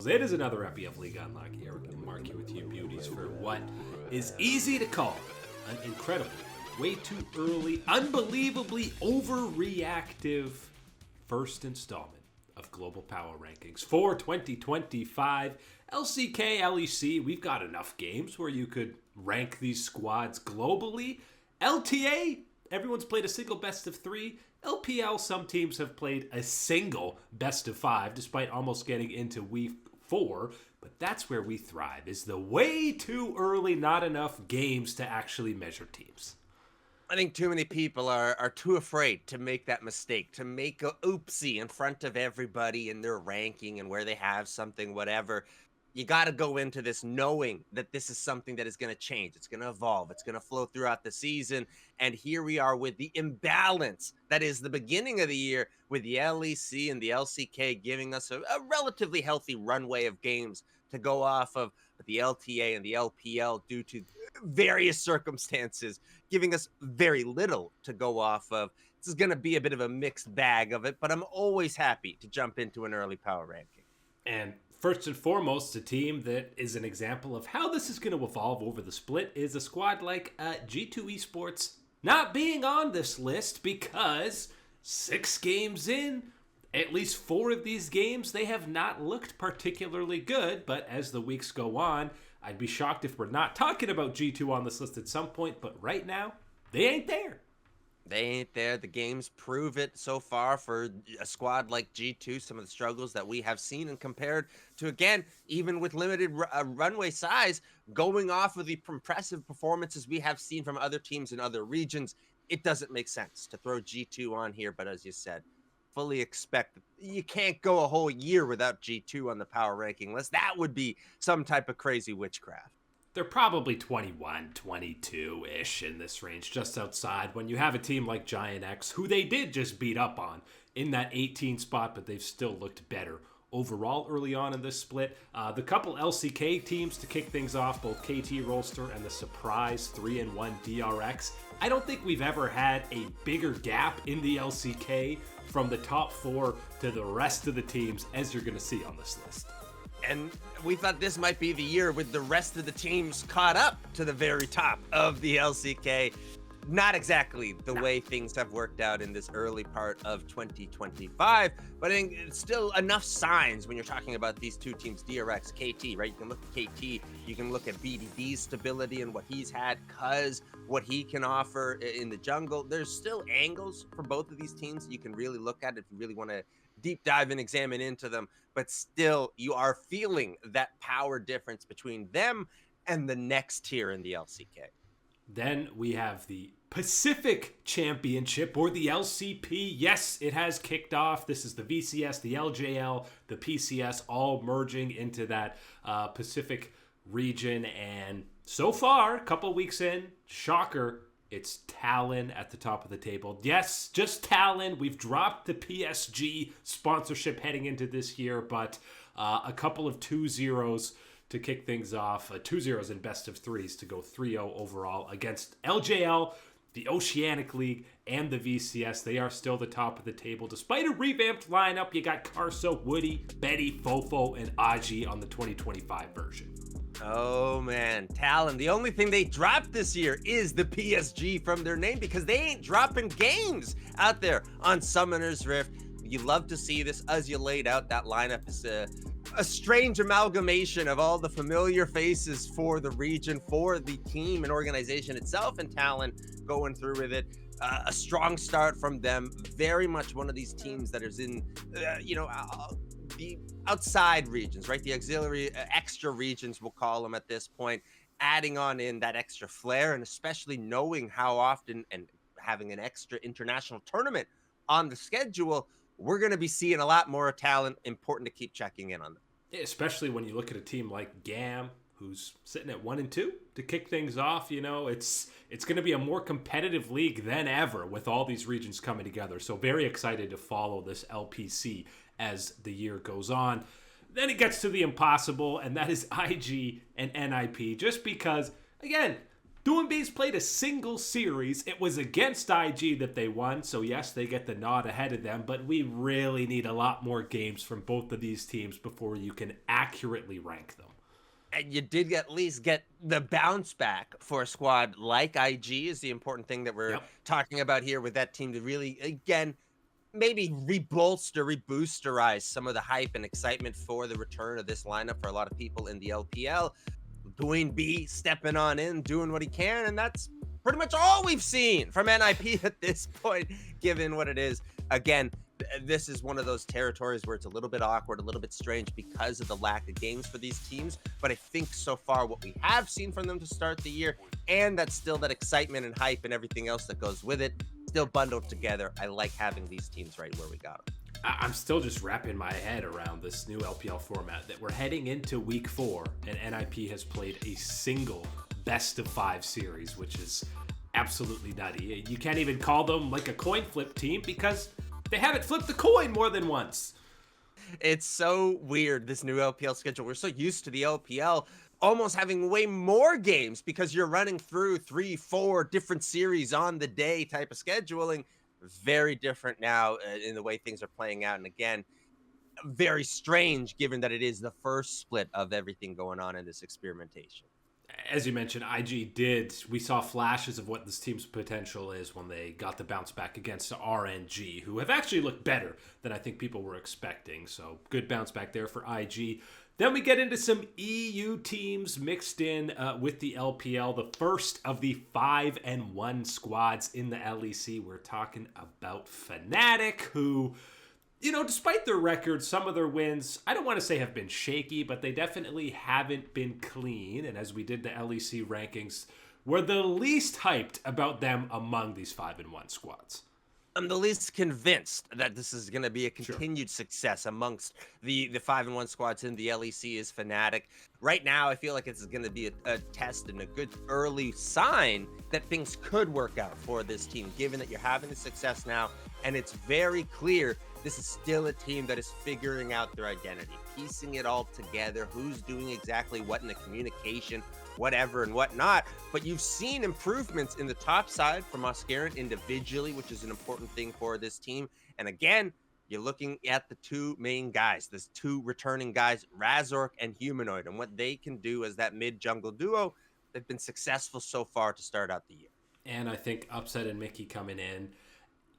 It is another FPF League Unlock here. We're going to mark you with you beauties for what is easy to call an incredible, way too early, unbelievably overreactive first installment of Global Power Rankings for 2025. LCK, LEC, we've got enough games where you could rank these squads globally. LTA, everyone's played a single best of 3. LPL, some teams have played a single best of 5, despite almost getting into week 4. But that's where we thrive, is the way too early, not enough games to actually measure teams. I think too many people are too afraid to make that mistake, to make a oopsie in front of everybody in their ranking and where they have something, whatever. You got to go into this knowing that this is something that is going to change. It's going to evolve. It's going to flow throughout the season. And here we are with the imbalance that is the beginning of the year, with the LEC and the LCK giving us a relatively healthy runway of games to go off of, but the LTA and the LPL, due to various circumstances, giving us very little to go off of. This is going to be a bit of a mixed bag of it, but I'm always happy to jump into an early power ranking. And first and foremost, a team that is an example of how this is going to evolve over the split is a squad like G2 eSports not being on this list because 6 games in, at least 4 of these games, they have not looked particularly good. But as the weeks go on, I'd be shocked if we're not talking about G2 on this list at some point. But right now, they ain't there. They ain't there. The games prove it so far for a squad like G2, some of the struggles that we have seen, and compared to, again, even with limited runway size, going off of the impressive performances we have seen from other teams in other regions, it doesn't make sense to throw G2 on here. But as you said, fully expect that you can't go a whole year without G2 on the power ranking list. That would be some type of crazy witchcraft. They're probably 21, 22-ish in this range, just outside, when you have a team like Giant X, who they did just beat up on in that 18 spot, but they've still looked better overall early on in this split. The couple LCK teams to kick things off, both KT Rolster and the surprise 3-1 DRX. I don't think we've ever had a bigger gap in the LCK from the top 4 to the rest of the teams as you're going to see on this list. And we thought this might be the year with the rest of the teams caught up to the very top of the LCK. Not exactly the way things have worked out in this early part of 2025, but I think it's still enough signs when you're talking about these two teams, DRX, KT, right? You can look at KT, you can look at BDD's stability and what he's had, cuz what he can offer in the jungle. There's still angles for both of these teams you can really look at if you really want to deep dive and examine into them, but still you are feeling that power difference between them and the next tier in the LCK. Then we have the Pacific Championship, or the LCP. Yes, it has kicked off. This is the VCS, the LJL, the PCS, all merging into that Pacific region. And so far, a couple weeks in, shocker, it's Talon at the top of the table. Yes, just Talon. We've dropped the PSG sponsorship heading into this year, but a couple of 2-0s to kick things off. 2-0s in best of 3s to go 3-0 overall against LJL, the Oceanic League, and the VCS. They are still the top of the table. Despite a revamped lineup, you got Carso, Woody, Betty, Fofo, and Aji on the 2025 version. Oh man, Talon, the only thing they dropped this year is the PSG from their name, because they ain't dropping games out there on Summoner's Rift. You love to see this. As you laid out, that lineup is a strange amalgamation of all the familiar faces for the region, for the team and organization itself, and Talon going through with it. A strong start from them. Very much one of these teams that is in, the outside regions, right? The auxiliary extra regions, we'll call them at this point, adding on in that extra flair, and especially knowing how often and having an extra international tournament on the schedule, we're going to be seeing a lot more talent. Important to keep checking in on them. Especially when you look at a team like GAM, who's sitting at 1-2 to kick things off. You know, it's going to be a more competitive league than ever with all these regions coming together. So very excited to follow this LPC as the year goes on. Then it gets to the impossible, and that is IG and NIP. Just because, again, Doinbees played a single series. It was against IG that they won, so yes, they get the nod ahead of them, but we really need a lot more games from both of these teams before you can accurately rank them. And you did at least get the bounce back for a squad like IG is the important thing that we're talking about here with that team to really, again, maybe reboosterize some of the hype and excitement for the return of this lineup for a lot of people in the LPL. Doing B, stepping on in, doing what he can, and that's pretty much all we've seen from NIP at this point, given what it is. Again, this is one of those territories where it's a little bit awkward, a little bit strange because of the lack of games for these teams. But I think so far what we have seen from them to start the year, and that's still that excitement and hype and everything else that goes with it, still bundled together. I like having these teams right where we got them. I'm still just wrapping my head around this new LPL format that we're heading into week 4 and NIP has played a single best of 5 series, which is absolutely nutty. You can't even call them like a coin flip team because they haven't flipped the coin more than once. It's so weird, this new LPL schedule. We're so used to the LPL almost having way more games because you're running through 3-4 different series on the day type of scheduling. Very different now in the way things are playing out. And again, very strange given that it is the first split of everything going on in this experimentation. As you mentioned, we saw flashes of what this team's potential is when they got the bounce back against RNG, who have actually looked better than I think people were expecting. So good bounce back there for IG. Then we get into some EU teams mixed in with the LPL, the first of the 5-1 squads in the LEC. We're talking about Fnatic, who, you know, despite their record, some of their wins, I don't want to say have been shaky, but they definitely haven't been clean. And as we did the LEC rankings, we're the least hyped about them among these 5-1 squads. I'm the least convinced that this is going to be a continued success amongst the 5-1 squads in the LEC is Fnatic. Right now, I feel like it's going to be a test and a good early sign that things could work out for this team, given that you're having the success now. And it's very clear this is still a team that is figuring out their identity, piecing it all together, who's doing exactly what in the communication, whatever and whatnot. But you've seen improvements in the top side from Oscarin individually, which is an important thing for this team. And again, you're looking at the two main guys, the two returning guys, Razork and Humanoid, and what they can do as that mid-jungle duo. They've been successful so far to start out the year. And I think Upset and Mickey coming in.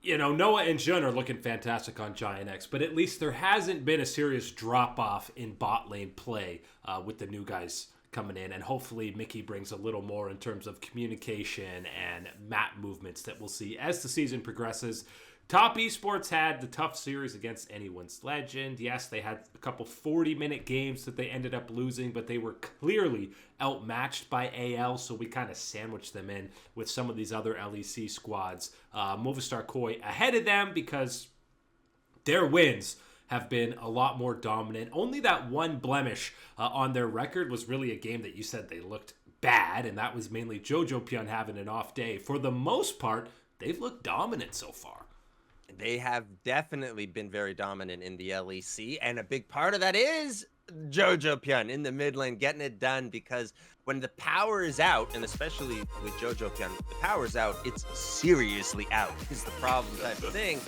You know, Noah and Jun are looking fantastic on Giant X, but at least there hasn't been a serious drop-off in bot lane play with the new guys coming in, and hopefully Mickey brings a little more in terms of communication and map movements that we'll see as the season progresses. Top Esports had the tough series against Anyone's Legend. Yes, they had a couple 40-minute games that they ended up losing, but they were clearly outmatched by AL, so we kind of sandwiched them in with some of these other LEC squads. Movistar Koi ahead of them because their wins have been a lot more dominant. Only that one blemish on their record was really a game that you said they looked bad, and that was mainly Jojo Pyun having an off day. For the most part, they've looked dominant so far. They have definitely been very dominant in the LEC, and a big part of that is Jojo Pyun in the mid lane getting it done, because when the power is out, and especially with Jojo Pyun, the power's out, it's seriously out is the problem type of thing.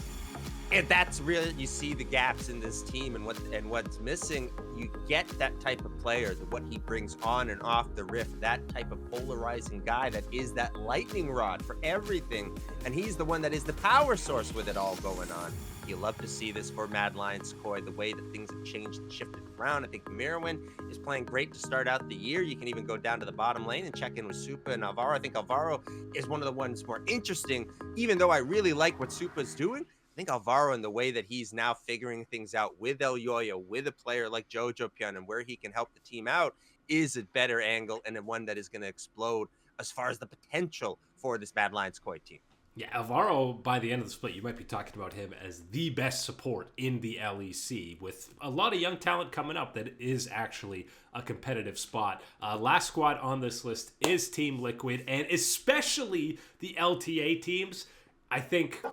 And that's really, you see the gaps in this team and what's missing. You get that type of player, what he brings on and off the rift, that type of polarizing guy that is that lightning rod for everything. And he's the one that is the power source with it all going on. You love to see this for Mad Lions KOI, the way that things have changed and shifted around. I think Mirwin is playing great to start out the year. You can even go down to the bottom lane and check in with Supa and Alvaro. I think Alvaro is one of the ones more interesting, even though I really like what Supa's doing. I think Alvaro, and the way that he's now figuring things out with El Yoyo, with a player like Jojo Pyun, and where he can help the team out, is a better angle and one that is going to explode as far as the potential for this Mad Lions KOI team. Yeah, Alvaro, by the end of the split, you might be talking about him as the best support in the LEC, with a lot of young talent coming up that is actually a competitive spot. Last squad on this list is Team Liquid, and especially the LTA teams. I think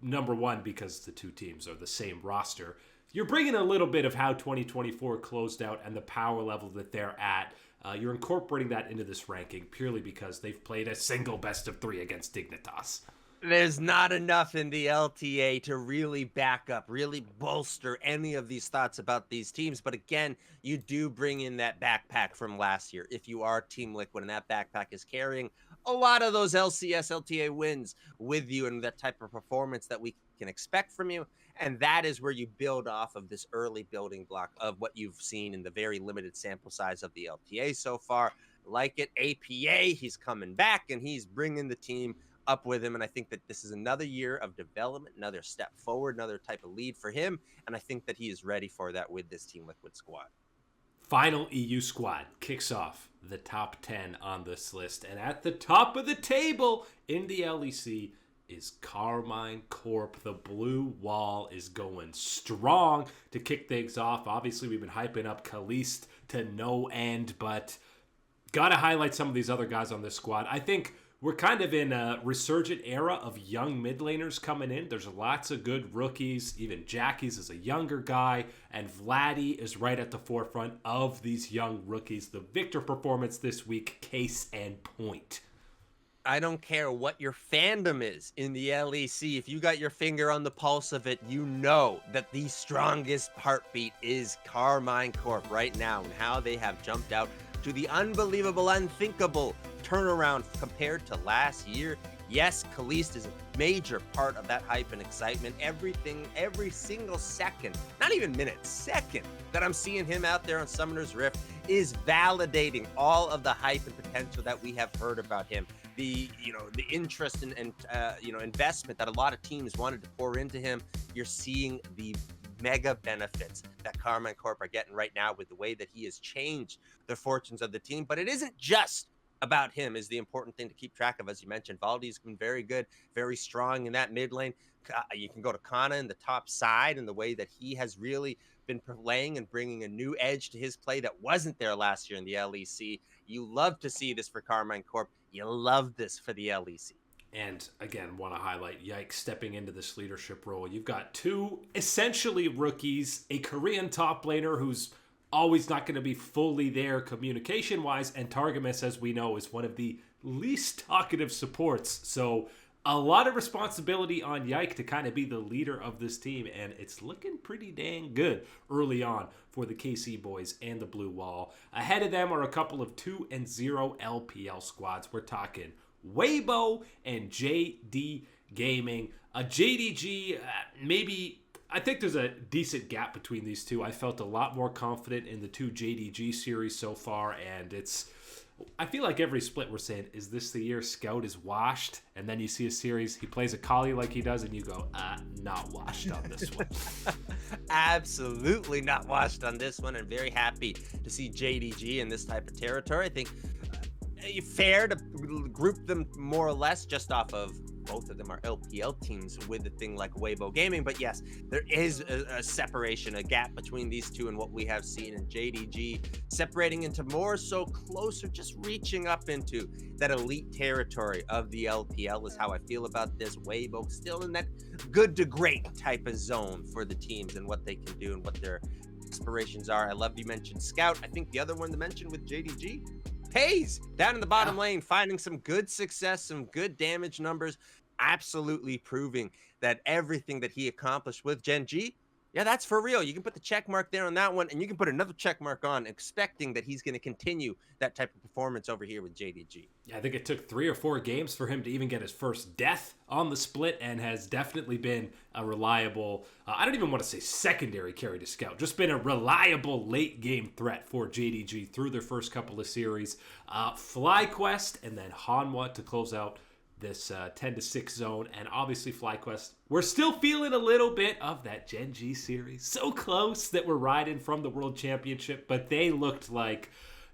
number one, because the two teams are the same roster, you're bringing a little bit of how 2024 closed out and the power level that they're at. You're incorporating that into this ranking purely because they've played a single best of 3 against Dignitas. There's not enough in the LTA to really back up, really bolster any of these thoughts about these teams. But again, you do bring in that backpack from last year. If you are Team Liquid and that backpack is carrying a lot of those LCS, LTA wins with you and that type of performance that we can expect from you. And that is where you build off of this early building block of what you've seen in the very limited sample size of the LTA so far. Like it, APA, he's coming back and he's bringing the team up with him. And I think that this is another year of development, another step forward, another type of lead for him. And I think that he is ready for that with this Team Liquid squad. Final EU squad kicks off the top 10 on this list. And at the top of the table in the LEC is Carmine Corp. The blue wall is going strong to kick things off. Obviously, we've been hyping up Kalist to no end, but got to highlight some of these other guys on this squad. I think we're kind of in a resurgent era of young mid laners coming in. There's lots of good rookies. Even Jackie's is a younger guy, and Vladdy is right at the forefront of these young rookies. The Victor performance this week, case in point. I don't care what your fandom is in the LEC. If you got your finger on the pulse of it, you know that the strongest heartbeat is Carmine Corp right now and how they have jumped out to the unbelievable, unthinkable turnaround compared to last year. Yes, Kalist is a major part of that hype and excitement. Everything, every single second, not even minute, second that I'm seeing him out there on Summoner's Rift is validating all of the hype and potential that we have heard about him. The interest and investment that a lot of teams wanted to pour into him. You're seeing the mega benefits that Carmine Corp are getting right now with the way that he has changed the fortunes of the team. But it isn't just about him is the important thing to keep track of. As you mentioned, Valdi's been very good, very strong in that mid lane. You can go to Kana in the top side and the way that he has really been playing and bringing a new edge to his play that wasn't there last year in the LEC. You love to see this for Carmine Corp. You love this for the LEC. And again, want to highlight Yikes stepping into this leadership role. You've got 2 essentially rookies, a Korean top laner who's always not going to be fully there communication-wise, and Targamas, as we know, is one of the least talkative supports. So a lot of responsibility on Yike to kind of be the leader of this team, and it's looking pretty dang good early on for the KC boys and the Blue Wall. Ahead of them are a couple of 2-0 LPL squads. We're talking Weibo and JD Gaming. JDG, maybe... I think there's a decent gap between these two. I felt a lot more confident in the 2 JDG series so far, and I feel like every split we're saying, is this the year Scout is washed? And then you see a series, he plays a Kali like he does, and you go, not washed on this one. Absolutely not washed on this one, and very happy to see JDG in this type of territory. I think fair to group them more or less just off of both of them are LPL teams with a thing like Weibo Gaming. But yes, there is a separation, a gap between these two and what we have seen in JDG, separating into more so closer, just reaching up into that elite territory of the LPL is how I feel about this. Weibo still in that good to great type of zone for the teams and what they can do and what their aspirations are. I love you mentioned Scout. I think the other one to mention with JDG, Hayes down in the bottom lane, finding some good success, some good damage numbers, absolutely proving that everything that he accomplished with Gen G, yeah, that's for real. You can put the check mark there on that one, and you can put another check mark on, expecting that he's going to continue that type of performance over here with JDG. Yeah, I think it took 3 or 4 games for him to even get his first death on the split, and has definitely been a reliable, I don't even want to say secondary carry to Scout, just been a reliable late game threat for JDG through their first couple of series. FlyQuest and then Hanwha to close out this 10-6 zone, and obviously FlyQuest, we're still feeling a little bit of that Gen G series. So close that we're riding from the World Championship, but they looked like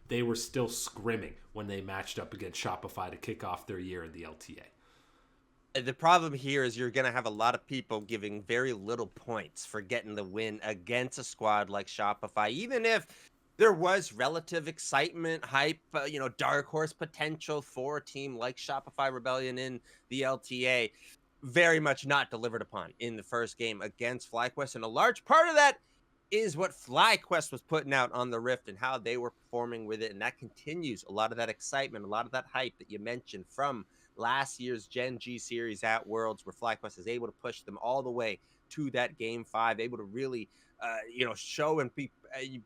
they were still scrimming when they matched up against Shopify to kick off their year in the LTA. The problem here is you're going to have a lot of people giving very little points for getting the win against a squad like Shopify, even if there was relative excitement, hype, dark horse potential for a team like Shopify Rebellion in the LTA. Very much not delivered upon in the first game against FlyQuest. And a large part of that is what FlyQuest was putting out on the Rift and how they were performing with it. And that continues a lot of that excitement, a lot of that hype that you mentioned from last year's Gen G series at Worlds, where FlyQuest is able to push them all the way to that game 5, able to really, show and be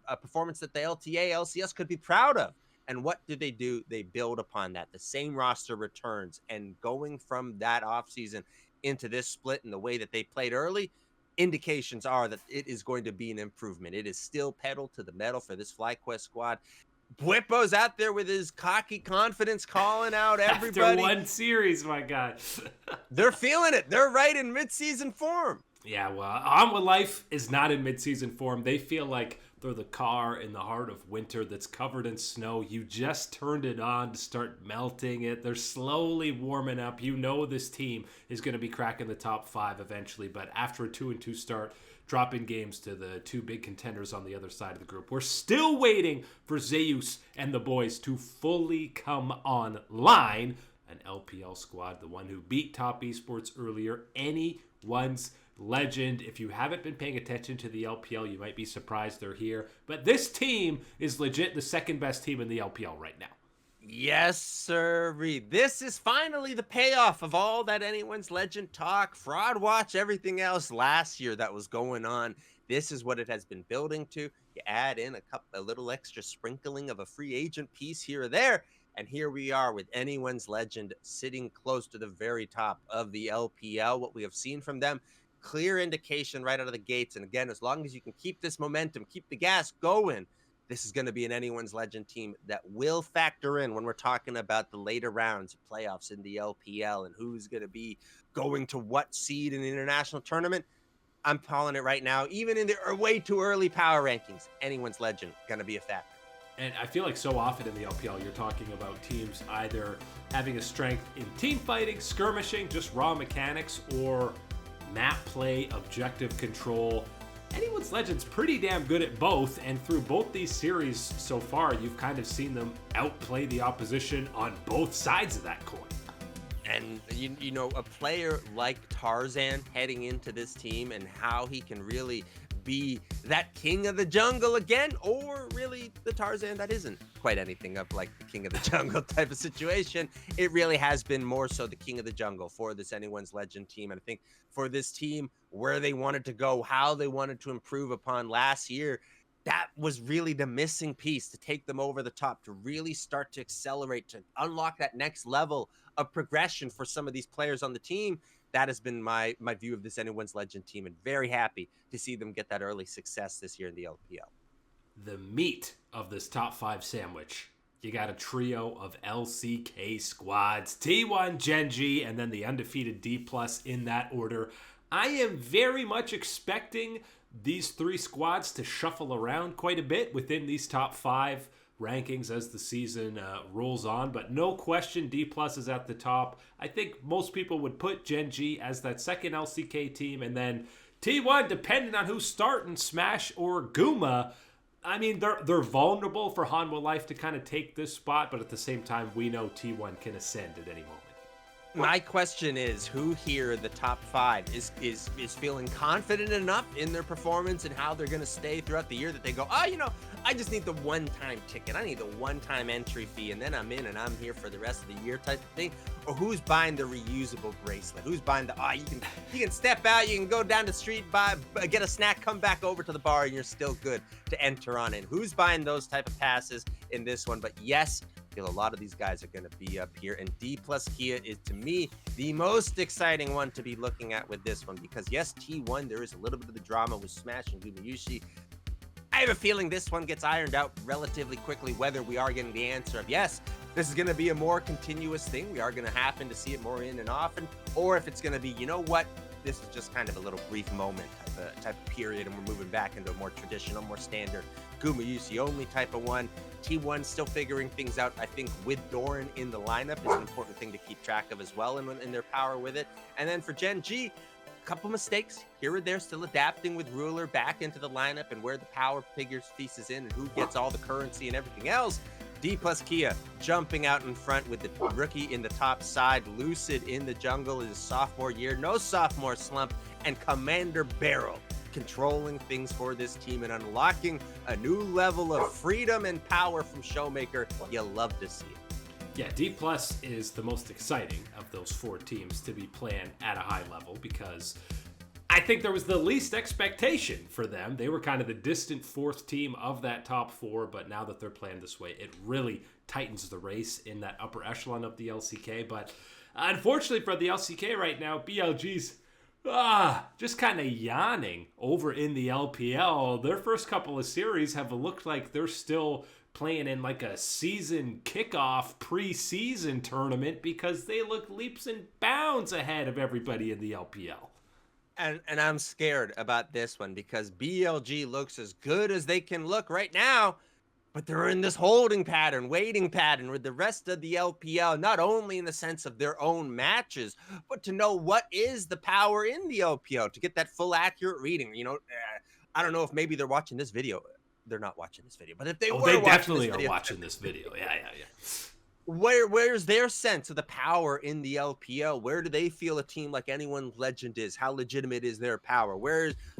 a performance that the LTA, LCS could be proud of. And what do? They build upon that. The same roster returns, and going from that offseason into this split and the way that they played early, indications are that it is going to be an improvement. It is still pedal to the metal for this FlyQuest squad. Bwippo's out there with his cocky confidence, calling out everybody. After one series, my God. They're feeling it. They're right in mid-season form. Yeah, well, On With Life is not in mid-season form. They feel like they're the car in the heart of winter that's covered in snow. You just turned it on to start melting it. They're slowly warming up. You know this team is going to be cracking the top 5 eventually, but after a 2-2 start, dropping games to the 2 big contenders on the other side of the group. We're still waiting for Zeus and the boys to fully come online. An LPL squad, the one who beat Top Esports earlier, anyone's legend. If you haven't been paying attention to the LPL, you might be surprised they're here. But this team is legit the second best team in the LPL right now. Yes, sir. This is finally the payoff of all that anyone's legend talk, fraud watch, everything else last year that was going on. This is what it has been building to. You add in a little extra sprinkling of a free agent piece here or there, and here we are with anyone's legend sitting close to the very top of the LPL. What we have seen from them, clear indication right out of the gates. And again, as long as you can keep this momentum, keep the gas going, this is going to be an anyone's legend team that will factor in when we're talking about the later rounds of playoffs in the LPL and who's going to be going to what seed in the international tournament. I'm calling it right now, even in the way too early power rankings, anyone's legend going to be a factor. And I feel like so often in the LPL, you're talking about teams either having a strength in team fighting, skirmishing, just raw mechanics, or map play, objective control. Anyone's Legend's pretty damn good at both, and through both these series so far, you've kind of seen them outplay the opposition on both sides of that coin. And, you know, a player like Tarzan heading into this team and how he can really be that king of the jungle again, or really the Tarzan that isn't quite anything of like the king of the jungle type of situation. It really has been more so the king of the jungle for this anyone's legend team. And I think for this team, where they wanted to go, how they wanted to improve upon last year, that was really the missing piece to take them over the top, to really start to accelerate, to unlock that next level of progression for some of these players on the team. That has been my view of this anyone's legend team, and very happy to see them get that early success this year in the LPL. The meat of this top 5 sandwich. You got a trio of LCK squads, T1, Gen G, and then the undefeated D+ in that order. I am very much expecting these 3 squads to shuffle around quite a bit within these top 5 rankings as the season rolls on, but no question D+ is at the top. I think most people would put Gen G as that second LCK team, and then T1, depending on who's starting, Smash or Guma. I mean, they're vulnerable for Hanwha Life to kind of take this spot, but at the same time, we know T1 can ascend at any moment. My question is, who here, the top 5, is feeling confident enough in their performance and how they're going to stay throughout the year that they go, I just need the one-time ticket. I need the one-time entry fee, and then I'm in and I'm here for the rest of the year type of thing? Or who's buying the reusable bracelet? Who's buying the, you can step out, you can go down the street, get a snack, come back over to the bar, and you're still good to enter on in? Who's buying those type of passes in this one? But yes, I feel a lot of these guys are going to be up here, and D+ Kia is, to me, the most exciting one to be looking at with this one, because yes, T1, there is a little bit of the drama with Smash and Gumayushi. I have a feeling this one gets ironed out relatively quickly, whether we are getting the answer of yes, this is going to be a more continuous thing, we are going to happen to see it more in and often, or if it's going to be, you know what, this is just kind of a little brief moment type of period, and we're moving back into a more traditional, more standard Gumayushi only type of one. T1 still figuring things out. I think with Doran in the lineup is an important thing to keep track of as well in their power with it. And then for Gen G, a couple mistakes here or there, still adapting with Ruler back into the lineup and where the power figures pieces in and who gets all the currency and everything else. D+ Kia jumping out in front with the rookie in the top side, Lucid in the jungle in his sophomore year, no sophomore slump, and Commander Barrel controlling things for this team and unlocking a new level of freedom and power from Showmaker. You love to see it. Yeah, D Plus is the most exciting of those 4 teams to be playing at a high level, because I think there was the least expectation for them. They were kind of the distant 4th team of that top 4, but now that they're playing this way, it really tightens the race in that upper echelon of the LCK. But unfortunately for the LCK right now, BLG's just kind of yawning over in the LPL. Their first couple of series have looked like they're still playing in like a season kickoff preseason tournament, because they look leaps and bounds ahead of everybody in the LPL. And I'm scared about this one, because BLG looks as good as they can look right now, but they're in this holding pattern, waiting pattern with the rest of the LPL, not only in the sense of their own matches, but to know what is the power in the LPL, to get that full accurate reading. I don't know if maybe they're watching this video. They're not watching this video, but if they were, they definitely are watching this video. Yeah. Where's their sense of the power in the LPL? Where do they feel a team like Anyone Legend is? How legitimate is their power?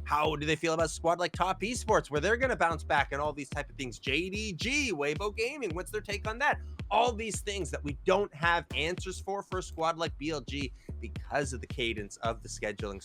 How do they feel about a squad like Top Esports, where they're going to bounce back and all these type of things? JDG, Weibo Gaming, what's their take on that? All these things that we don't have answers for a squad like BLG, because of the cadence of the scheduling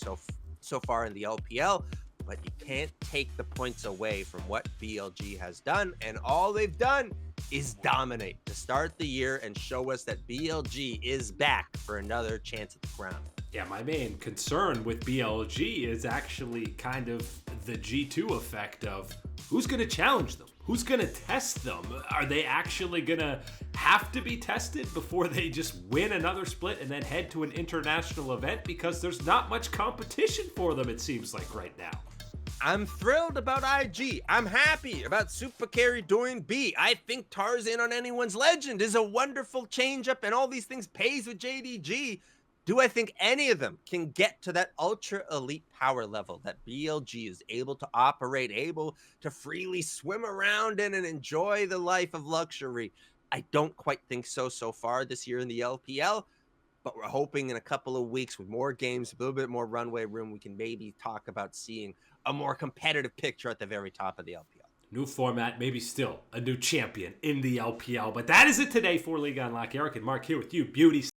so far in the LPL. But you can't take the points away from what BLG has done, and all they've done is dominate to start the year and show us that BLG is back for another chance at the crown. Yeah, my main concern with BLG is actually kind of the G2 effect of who's going to challenge them? Who's going to test them? Are they actually going to have to be tested before they just win another split and then head to an international event? Because there's not much competition for them, it seems like right now. I'm thrilled about IG. I'm happy about Super Carry doing B. I think Tarzan on Anyone's Legend is a wonderful change-up, and all these things pays with JDG. Do I think any of them can get to that ultra elite power level that BLG is able to operate, able to freely swim around in and enjoy the life of luxury? I don't quite think so far this year in the LPL, but we're hoping in a couple of weeks with more games, a little bit more runway room, we can maybe talk about seeing a more competitive picture at the very top of the LPL. New format, maybe still a new champion in the LPL. But that is it today for League Unlock. Eric and Mark here with you, beauties.